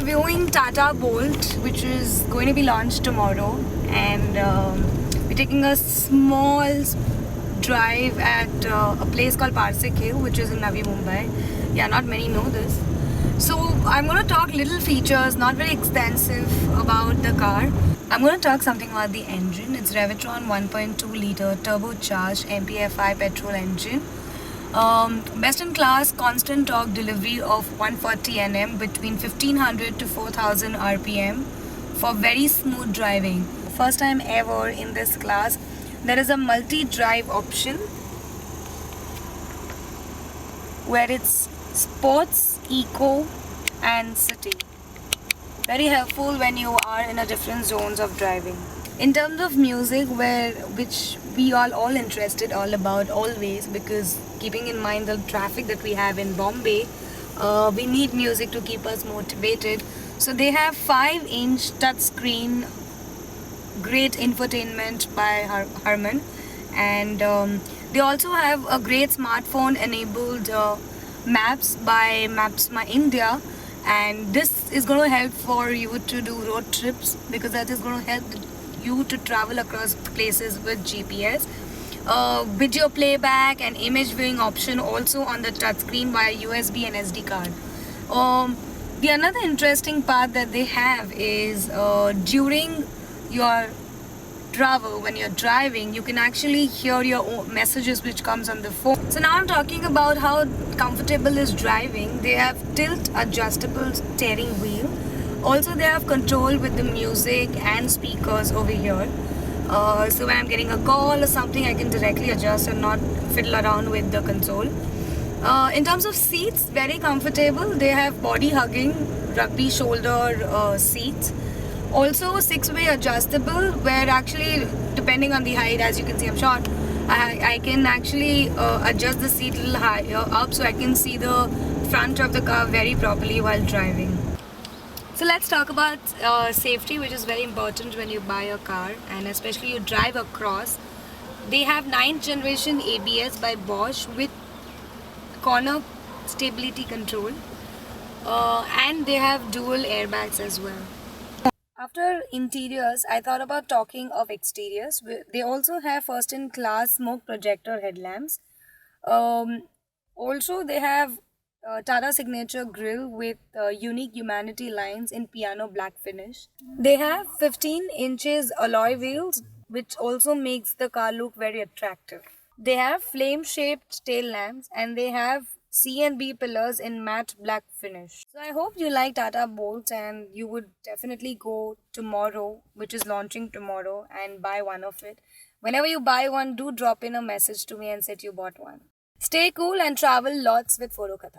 reviewing Tata Bolt, which is going to be launched tomorrow, and we're taking a small drive at a place called Parsik Hill, which is in Navi Mumbai. Yeah, not many know this. So I'm going to talk little features, not very extensive, about the car. I'm going to talk something about the engine. It's Revitron 1.2 liter turbocharged MPFI petrol engine. Best in class constant torque delivery of 140 Nm between 1500 to 4000 RPM for very smooth driving. First time ever in this class, there is a multi-drive option where it's sports, eco and city. Very helpful when you are in a different zones of driving. In terms of music, which we are all interested all about always, because keeping in mind the traffic that we have in Bombay, we need music to keep us motivated. So they have 5-inch touchscreen, great infotainment by Harman, and they also have a great smartphone enabled maps by Maps My India, and this is going to help for you to do road trips, because that is going to help you to travel across places with GPS. Video playback and image viewing option also on the touchscreen via USB and SD card. The another interesting part that they have is during your travel, when you're driving, you can actually hear your own messages which comes on the phone. So now I'm talking about how comfortable is driving. They have tilt adjustable steering wheel. Also they have control with the music and speakers over here. So when I'm getting a call or something, I can directly adjust and not fiddle around with the console. In terms of seats, very comfortable. They have body hugging, rugby shoulder seats. Also 6-way adjustable, where actually depending on the height, as you can see I'm short, I can actually adjust the seat a little higher up so I can see the front of the car very properly while driving. So let's talk about safety, which is very important when you buy a car and especially you drive across. They have 9th generation ABS by Bosch with corner stability control, and they have dual airbags as well. After interiors, I thought about talking of exteriors. They also have first in class smoke projector headlamps. Also they have Tata signature grille with unique humanity lines in piano black finish. They have 15 inches alloy wheels, which also makes the car look very attractive. They have flame shaped tail lamps, and they have C and B pillars in matte black finish. So I hope you like Tata Bolts, and you would definitely go tomorrow, which is launching tomorrow, and buy one of it. Whenever you buy one, do drop in a message to me and say you bought one. Stay cool and travel lots with Photokatha.